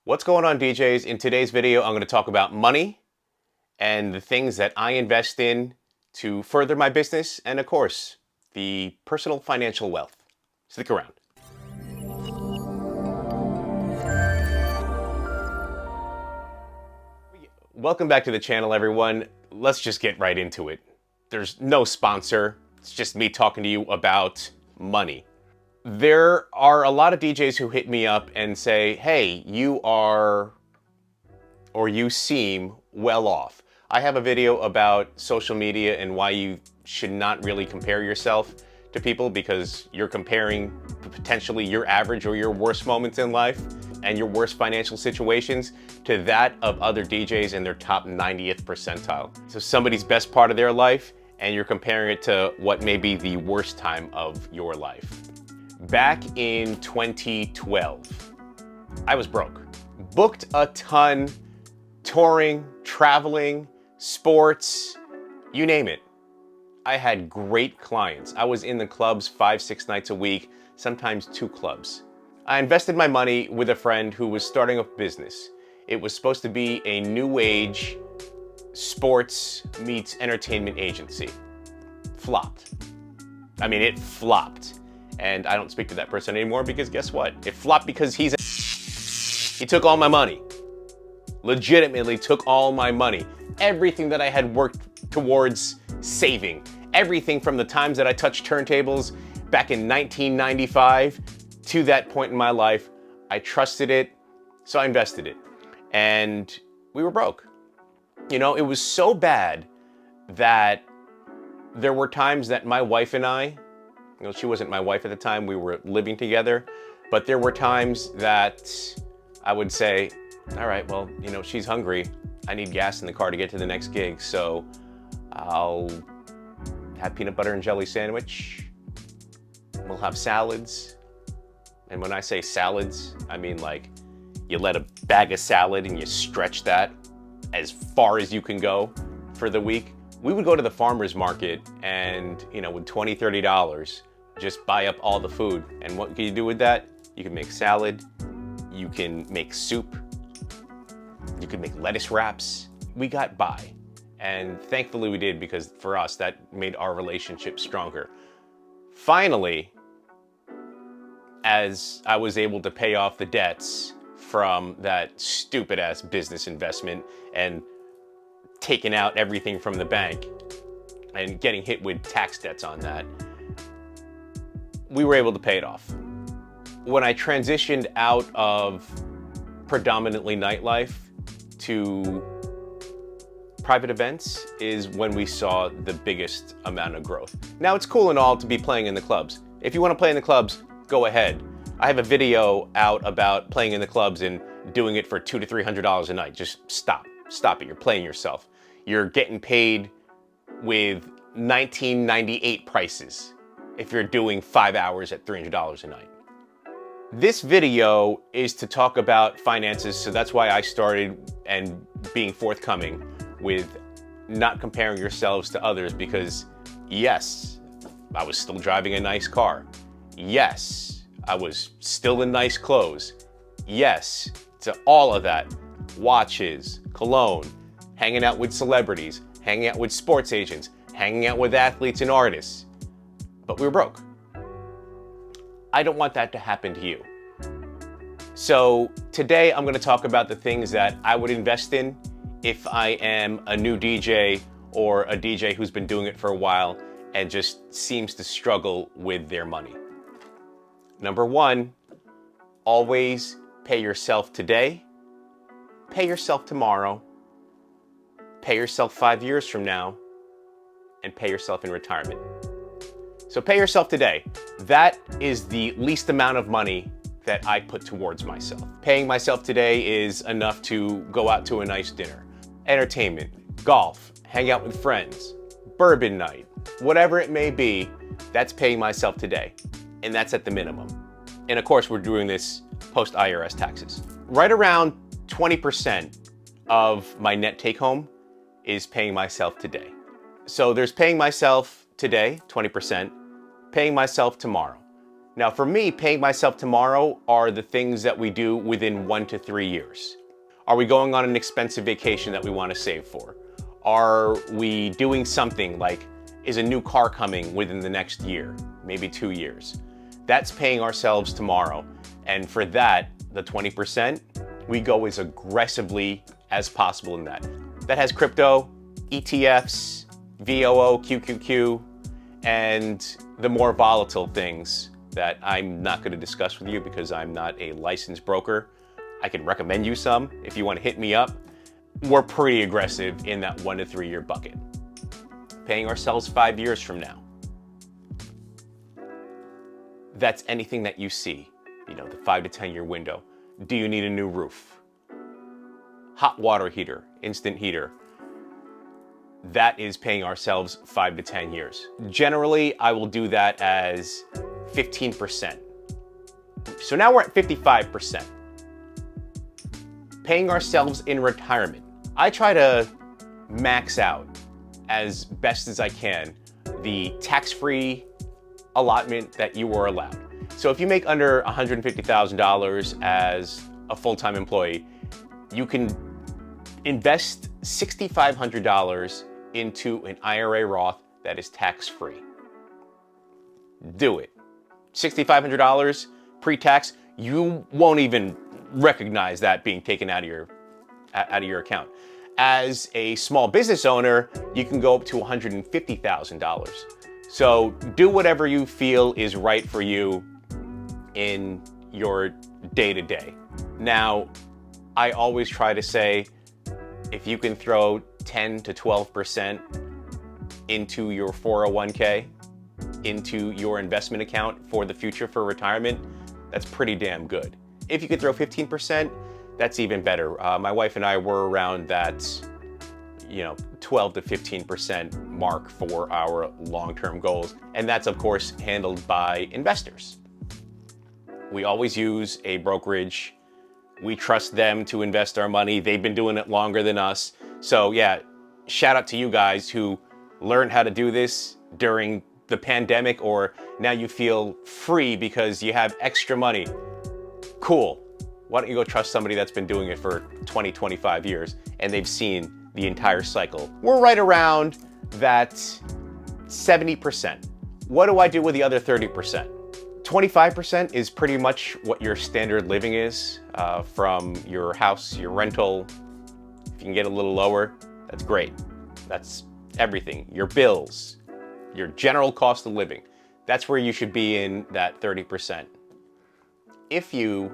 What's going on, DJs? In today's video, I'm going to talk about money and the things that I invest in to further my business and, of course, the personal financial wealth. Stick around. Welcome back to the channel, everyone. Let's just get right into it. There's no sponsor. It's just me talking to you about money. There are a lot of DJs who hit me up and say, hey, you are, or you seem well off. I have a video about social media and why you should not really compare yourself to people because you're comparing potentially your average or your worst moments in life and your worst financial situations to that of other DJs in their top 90th percentile. So somebody's best part of their life and you're comparing it to what may be the worst time of your life. Back in 2012, I was broke. Booked a ton, touring, traveling, sports, you name it. I had great clients. I was in the clubs 5-6 nights a week, sometimes 2 clubs. I invested my money with a friend who was starting a business. It was supposed to be a new age sports meets entertainment agency. Flopped. I mean, it flopped. And I don't speak to that person anymore because guess what? It flopped because he took all my money. Legitimately took all my money. Everything that I had worked towards saving. Everything from the times that I touched turntables back in 1995 to that point in my life. I trusted it, so I invested it. And we were broke. You know, it was so bad that there were times that my wife and I, you know, she wasn't my wife at the time, we were living together, but there were times that I would say, all right, well, you know, she's hungry. I need gas in the car to get to the next gig, so I'll have peanut butter and jelly sandwich. We'll have salads. And when I say salads, I mean like you let a bag of salad and you stretch that as far as you can go for the week. We would go to the farmer's market and, you know, with $20, $30, just buy up all the food. And what can you do with that? You can make salad, you can make soup, you can make lettuce wraps. We got by. And thankfully we did because for us, that made our relationship stronger. Finally, as I was able to pay off the debts from that stupid ass business investment and taking out everything from the bank and getting hit with tax debts on that, we were able to pay it off. When I transitioned out of predominantly nightlife to private events is when we saw the biggest amount of growth. Now it's cool and all to be playing in the clubs. If you want to play in the clubs, go ahead. I have a video out about playing in the clubs and doing it for $200 to $300 a night. Just stop it. You're playing yourself. You're getting paid with 1998 prices if you're doing 5 hours at $300 a night. This video is to talk about finances, so that's why I started and being forthcoming with not comparing yourselves to others because yes, I was still driving a nice car. Yes, I was still in nice clothes. Yes, to all of that. Watches, cologne, hanging out with celebrities, hanging out with sports agents, hanging out with athletes and artists. But we were broke. I don't want that to happen to you. So today I'm going to talk about the things that I would invest in if I am a new DJ or a DJ who's been doing it for a while and just seems to struggle with their money. Number 1, always pay yourself today, pay yourself tomorrow, pay yourself 5 years from now, and pay yourself in retirement. So pay yourself today. That is the least amount of money that I put towards myself. Paying myself today is enough to go out to a nice dinner, entertainment, golf, hang out with friends, bourbon night, whatever it may be, that's paying myself today. And that's at the minimum. And of course, we're doing this post IRS taxes. Right around 20% of my net take home is paying myself today. So there's paying myself today, 20%, paying myself tomorrow. Now for me, paying myself tomorrow are the things that we do within 1 to 3 years. Are we going on an expensive vacation that we want to save for? Are we doing something like, is a new car coming within the next year, maybe 2 years? That's paying ourselves tomorrow. And for that, the 20%, we go as aggressively as possible in that. That has crypto, ETFs, VOO, QQQ, and the more volatile things that I'm not going to discuss with you because I'm not a licensed broker. I can recommend you some if you want to hit me up. We're pretty aggressive in that 1 to 3 year bucket. Paying ourselves 5 years from now. That's anything that you see, the 5 to 10 year window. Do you need a new roof? Hot water heater, instant heater. That is paying ourselves 5 to 10 years. Generally, I will do that as 15%. So now we're at 55%. Paying ourselves in retirement. I try to max out as best as I can the tax-free allotment that you were allowed. So if you make under $150,000 as a full-time employee, you can invest $6,500 into an IRA Roth that is tax-free. Do it. $6,500 pre-tax, you won't even recognize that being taken out of your account. As a small business owner, you can go up to $150,000. So do whatever you feel is right for you in your day-to-day. Now, I always try to say, if you can throw 10 to 12% into your 401k, into your investment account for the future for retirement, that's pretty damn good. If you could throw 15%, that's even better. My wife and I were around that, 12 to 15% mark for our long-term goals. And that's of course handled by investors. We always use a brokerage. We trust them to invest our money. They've been doing it longer than us. So yeah, shout out to you guys who learned how to do this during the pandemic, or now you feel free because you have extra money. Cool. Why don't you go trust somebody that's been doing it for 20, 25 years and they've seen the entire cycle. We're right around that 70%. What do I do with the other 30%? 25% is pretty much what your standard living is from your house, your rental. If you can get a little lower, that's great. That's everything. Your bills, your general cost of living. That's where you should be in that 30%. If you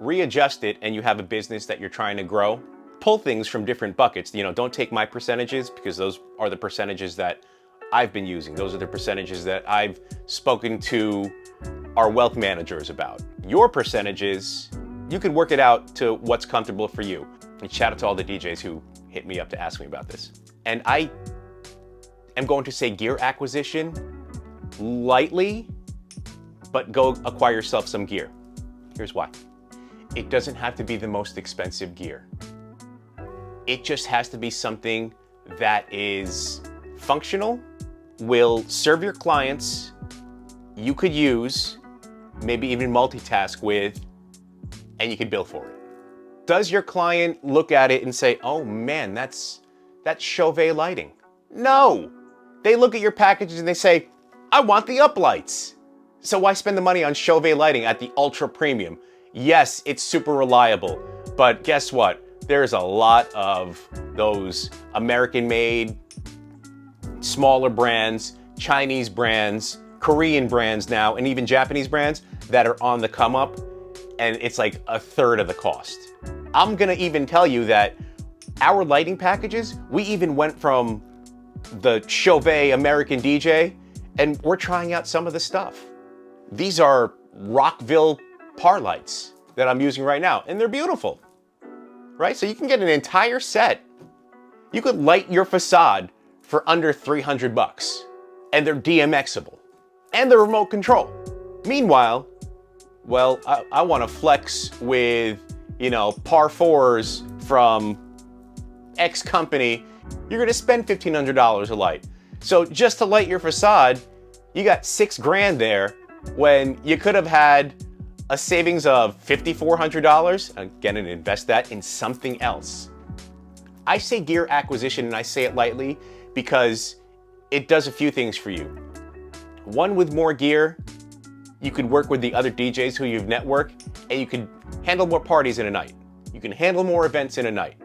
readjust it and you have a business that you're trying to grow, pull things from different buckets. Don't take my percentages because those are the percentages that I've been using. Those are the percentages that I've spoken to our wealth managers about. Your percentages, you can work it out to what's comfortable for you. And shout out to all the DJs who hit me up to ask me about this. And I am going to say gear acquisition lightly, but go acquire yourself some gear. Here's why. It doesn't have to be the most expensive gear. It just has to be something that is functional, will serve your clients, you could use, maybe even multitask with, and you could bill for it. Does your client look at it and say, oh man, that's Chauvet lighting? No. They look at your packages and they say, I want the uplights. So why spend the money on Chauvet lighting at the ultra premium? Yes, it's super reliable, but guess what? There's a lot of those American-made, smaller brands, Chinese brands, Korean brands now, and even Japanese brands that are on the come up, and it's like a third of the cost. I'm gonna even tell you that our lighting packages, we even went from the Chauvet American DJ, and we're trying out some of the stuff. These are Rockville par lights that I'm using right now, and they're beautiful, right? So you can get an entire set. You could light your facade for under 300 bucks, and they're DMXable, and they're remote control. Meanwhile, well, I want to flex with, par fours from X company. You're going to spend $1,500 a light. So just to light your facade, you got $6 grand there when you could have had a savings of $5,400, again, and invest that in something else. I say gear acquisition, and I say it lightly because it does a few things for you. One, with more gear, you could work with the other DJs who you've networked, and you could handle more parties in a night. You can handle more events in a night.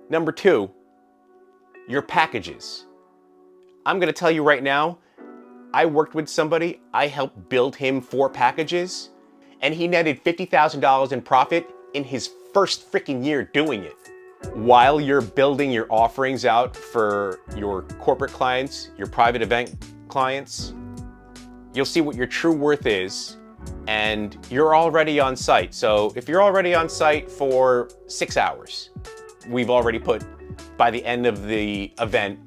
Number two, your packages. I'm gonna tell you right now, I worked with somebody, I helped build him 4 packages, and he netted $50,000 in profit in his first freaking year doing it. While you're building your offerings out for your corporate clients, your private event clients, you'll see what your true worth is, and you're already on site. So if you're already on site for 6 hours, we've already put, by the end of the event,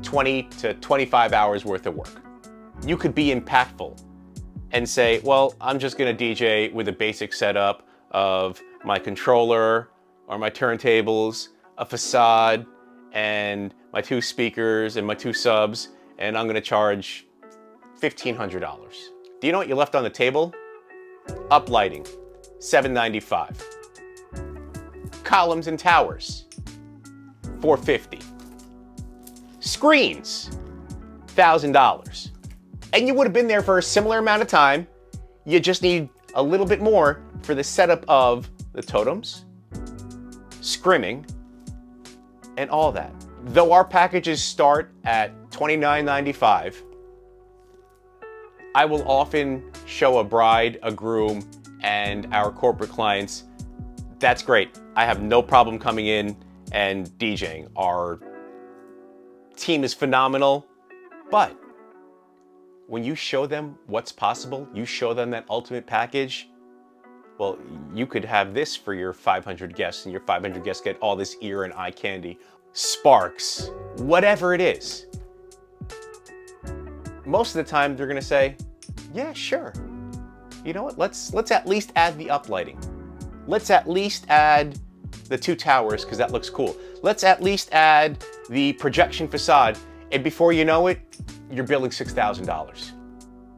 20 to 25 hours worth of work. You could be impactful and say, well, I'm just gonna DJ with a basic setup of my controller or my turntables, a facade, and my 2 speakers and my 2 subs, and I'm gonna charge $1,500. Do you know what you left on the table? Uplighting, $795. Columns and towers, $450. Screens, $1,000. And you would have been there for a similar amount of time. You just need a little bit more for the setup of the totems, scrimming, and all that. Though our packages start at $29.95, I will often show a bride, a groom, and our corporate clients, that's great. I have no problem coming in and DJing. Our team is phenomenal, but when you show them what's possible, you show them that ultimate package, well, you could have this for your 500 guests, and your 500 guests get all this ear and eye candy, sparks, whatever it is. Most of the time, they're gonna say, yeah, sure. You know what, let's at least add the uplighting. Let's at least add the 2 towers, because that looks cool. Let's at least add the projection facade, and before you know it, you're billing $6,000.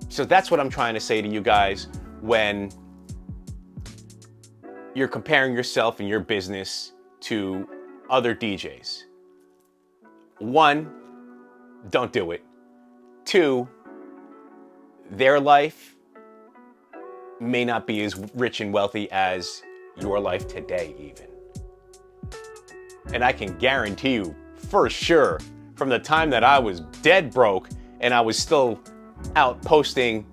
So that's what I'm trying to say to you guys when you're comparing yourself and your business to other DJs. 1, don't do it. 2, their life may not be as rich and wealthy as your life today even. And I can guarantee you for sure, from the time that I was dead broke and I was still out posting,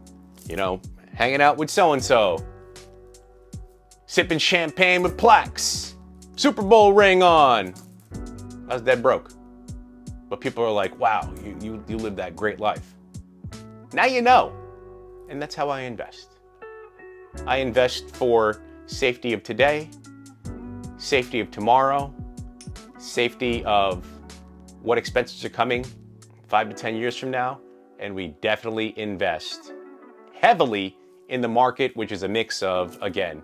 you know, hanging out with so-and-so, sipping champagne with plaques, Super Bowl ring on, I was dead broke. But people are like, wow, you lived that great life. Now you know. And that's how I invest. I invest for safety of today, safety of tomorrow, safety of what expenses are coming 5 to 10 years from now, and we definitely invest heavily in the market, which is a mix of, again,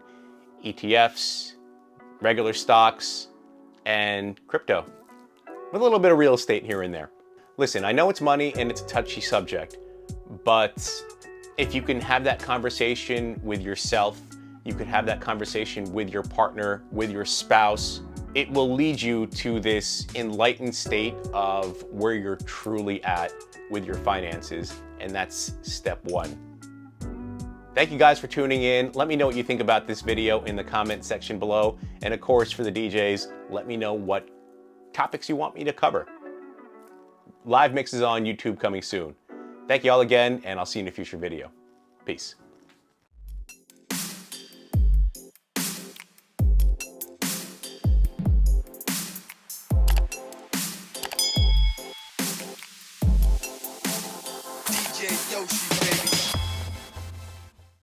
ETFs, regular stocks, and crypto, with a little bit of real estate here and there. Listen, I know it's money and it's a touchy subject, but if you can have that conversation with yourself, you could have that conversation with your partner, with your spouse, it will lead you to this enlightened state of where you're truly at with your finances, and that's step 1. Thank you guys for tuning in. Let me know what you think about this video in the comment section below. And of course, for the DJs, let me know what topics you want me to cover. Live mixes on YouTube coming soon. Thank you all again, and I'll see you in a future video. Peace. DJ Yoshi.